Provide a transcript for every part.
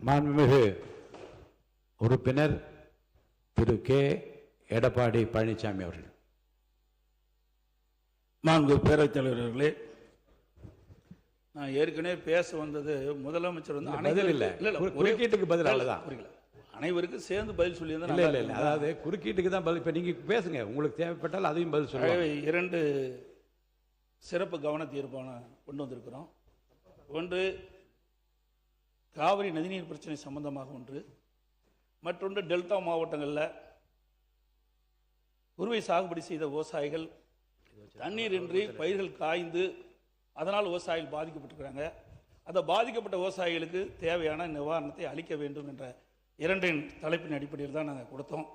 மாண்புமிகு உறுப்பினர் திரு கே எடப்பாடி பழனிசாமி அவர்கள். மாண்பு பேரவைத் தலைவர் அவர்களே, நான் ஏற்கனவே பேச வந்தது முதலமைச்சர் வந்து குறுக்கீட்டுக்கு பதில் அவ்வளவுதான். அனைவருக்கும் சேர்ந்து பதில் சொல்லி அதாவது குறுக்கீட்டுக்கு தான் பதில். இப்ப நீங்க பேசுங்க, உங்களுக்கு தேவைப்பட்டால் அதையும் பதில் சொல்லுங்க. 2 சிறப்பு கவன தீர்மானம் கொண்டு வந்திருக்கிறோம். ஒன்று காவிரி நதிநீர் பிரச்சனை சம்பந்தமாக ஒன்று, மற்றொன்று டெல்டா மாவட்டங்களில் குறுவை சாகுபடி செய்த விவசாயிகள் தண்ணீர் இன்றி பயிர்கள் காய்ந்து அதனால் விவசாயிகள் பாதிக்கப்பட்டிருக்கிறாங்க. அந்த பாதிக்கப்பட்ட விவசாயிகளுக்கு தேவையான நிவாரணத்தை அளிக்க வேண்டும் என்ற 2 தலைப்பின் அடிப்படையில் தான் நாங்கள் கொடுத்தோம்.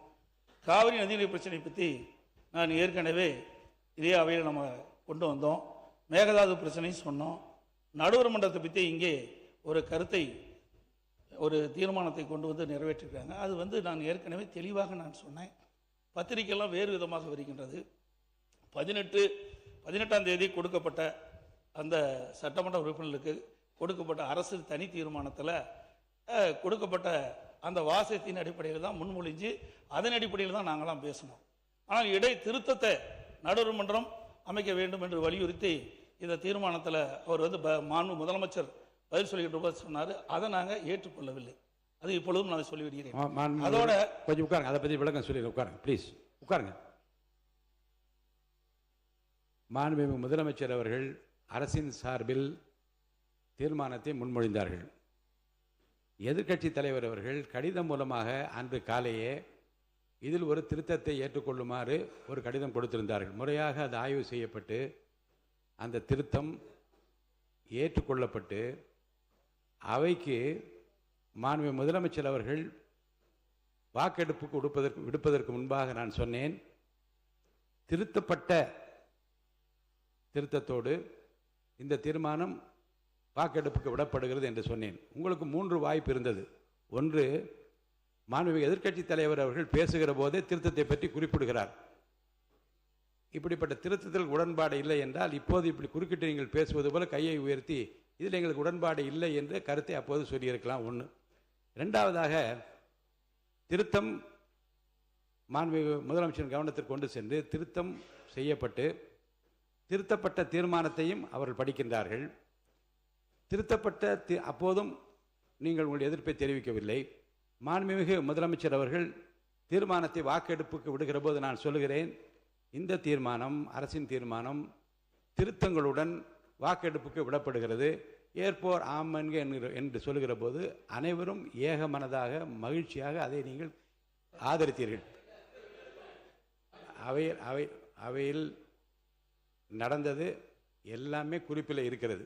காவிரி நதிநீர் பிரச்சனை பற்றி நான் ஏற்கனவே இதே அவையில் நம்ம கொண்டு வந்தோம். மேகதாது பிரச்சனையும் சொன்னோம். நடுவர் மன்றத்தை பற்றி இங்கே ஒரு கருத்தை, ஒரு தீர்மானத்தை கொண்டு வந்து நிறைவேற்றிருக்காங்க. அது வந்து நான் ஏற்கனவே தெளிவாக நான் சொன்னேன். பத்திரிகையெல்லாம் வேறு விதமாக வருகின்றது. 18ஆம் தேதி கொடுக்கப்பட்ட அந்த சட்டமன்ற உறுப்பினர்களுக்கு கொடுக்கப்பட்ட அரசு தனி தீர்மானத்தில் கொடுக்கப்பட்ட அந்த வாசகத்தின் அடிப்படையில் தான் முன்மொழிஞ்சு அதன் அடிப்படையில் தான் நாங்களாம் பேசணும். ஆனால் இடை திருத்தத்தை நடுவர் மன்றம் அமைக்க வேண்டும் என்று வலியுறுத்தி இந்த தீர்மானத்தில் அவர் வந்து மாண்பு முதலமைச்சர் பதில் சொல்லிக்கிட்டு சொன்னார். அதை நாங்கள் ஏற்றுக்கொள்ளவில்லை. அது இப்பொழுதும் நான் சொல்லிவிடுகிறேன். அதோட கொஞ்சம் உட்காருங்க, அதை பற்றி விளக்கம் சொல்லி உட்காருங்க, ப்ளீஸ் உட்காருங்க. மாண்புமிகு முதலமைச்சர் அவர்கள் அரசின் சார்பில் தீர்மானத்தை முன்மொழிந்தார்கள். எதிர்க்கட்சி தலைவர் அவர்கள் கடிதம் மூலமாக அன்று காலையே இதில் ஒரு திருத்தத்தை ஏற்றுக்கொள்ளுமாறு ஒரு கடிதம் கொடுத்திருந்தார்கள். முறையாக அது ஆய்வு செய்யப்பட்டு அந்த திருத்தம் ஏற்றுக்கொள்ளப்பட்டு அவைக்கு மாண்புமிகு முதலமைச்சர் அவர்கள் வாக்கெடுப்புக்கு விடுப்பதற்கு முன்பாக நான் சொன்னேன், திருத்தப்பட்ட திருத்தத்தோடு இந்த தீர்மானம் வாக்கெடுப்புக்கு விடப்படுகிறது என்று சொன்னேன். உங்களுக்கு 3 வாய்ப்பு இருந்தது. ஒன்று, மாண்புமிகு எதிர்க்கட்சி தலைவர் அவர்கள் பேசுகிற போதே திருத்தத்தை பற்றி குறிப்பிடுகிறார். இப்படிப்பட்ட திருத்தத்தில் உடன்பாடு இல்லை என்றால் இப்போது இப்படி குறுக்கிட்டு நீங்கள் பேசுவது போல கையை உயர்த்தி இதில் எங்களுக்கு உடன்பாடு இல்லை என்று கருத்தை அப்போது சொல்லியிருக்கலாம். ஒன்று. இரண்டாவதாக, திருத்தம் மாண்புமிகு முதலமைச்சர் கவனத்திற்கு கொண்டு சென்று திருத்தம் செய்யப்பட்டு திருத்தப்பட்ட தீர்மானத்தையும் அவர்கள் படிக்கின்றார்கள். திருத்தப்பட்ட அப்போதும் நீங்கள் உங்களுடைய எதிர்ப்பை தெரிவிக்கவில்லை. மாண்புமிகு முதலமைச்சர் அவர்கள் தீர்மானத்தை வாக்கெடுப்புக்கு விடுகிற போது நான் சொல்லுகிறேன், இந்த தீர்மானம் அரசின் தீர்மானம் திருத்தங்களுடன் வாக்கெடுப்புக்கு விடப்படுகிறது, ஏற்போர் ஆம் என்று சொல்லுகிற போது அனைவரும் ஏக மனதாக மகிழ்ச்சியாக அதை நீங்கள் ஆதரித்தீர்கள். அவையில் நடந்தது எல்லாமே குறிப்பில் இருக்கிறது.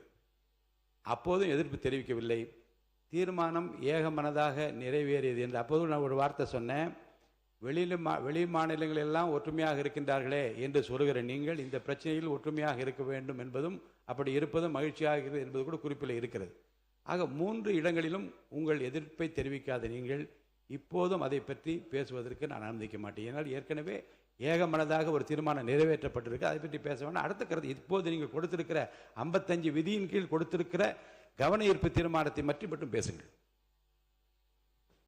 அப்போதும் எதிர்ப்பு தெரிவிக்கவில்லை. தீர்மானம் ஏக மனதாக நிறைவேறியது என்று அப்போதும் நான் ஒரு வார்த்தை சொன்னேன். வெளி மாநிலங்களெல்லாம் ஒற்றுமையாக இருக்கின்றார்களே என்று சொல்லுகிற நீங்கள் இந்த பிரச்சனையில் ஒற்றுமையாக இருக்க வேண்டும் என்பதும் அப்படி இருப்பதும் மகிழ்ச்சியாக இருக்கிறது என்பது கூட குறிப்பில் இருக்கிறது. ஆக 3 இடங்களிலும் உங்கள் எதிர்ப்பை தெரிவிக்காத நீங்கள் இப்போதும் அதை பற்றி பேசுவதற்கு நான் அனுமதிக்க மாட்டேன். ஏன்னால் ஏற்கனவே ஏகமனதாக ஒரு தீர்மானம் நிறைவேற்றப்பட்டிருக்கு, அதை பற்றி பேச வேண்டாம். அடுத்த கருத்து, இப்போது நீங்கள் கொடுத்திருக்கிற 55 விதியின் கீழ் கொடுத்திருக்கிற கவன ஈர்ப்பு தீர்மானத்தை பற்றி மட்டும் பேசுங்கள்.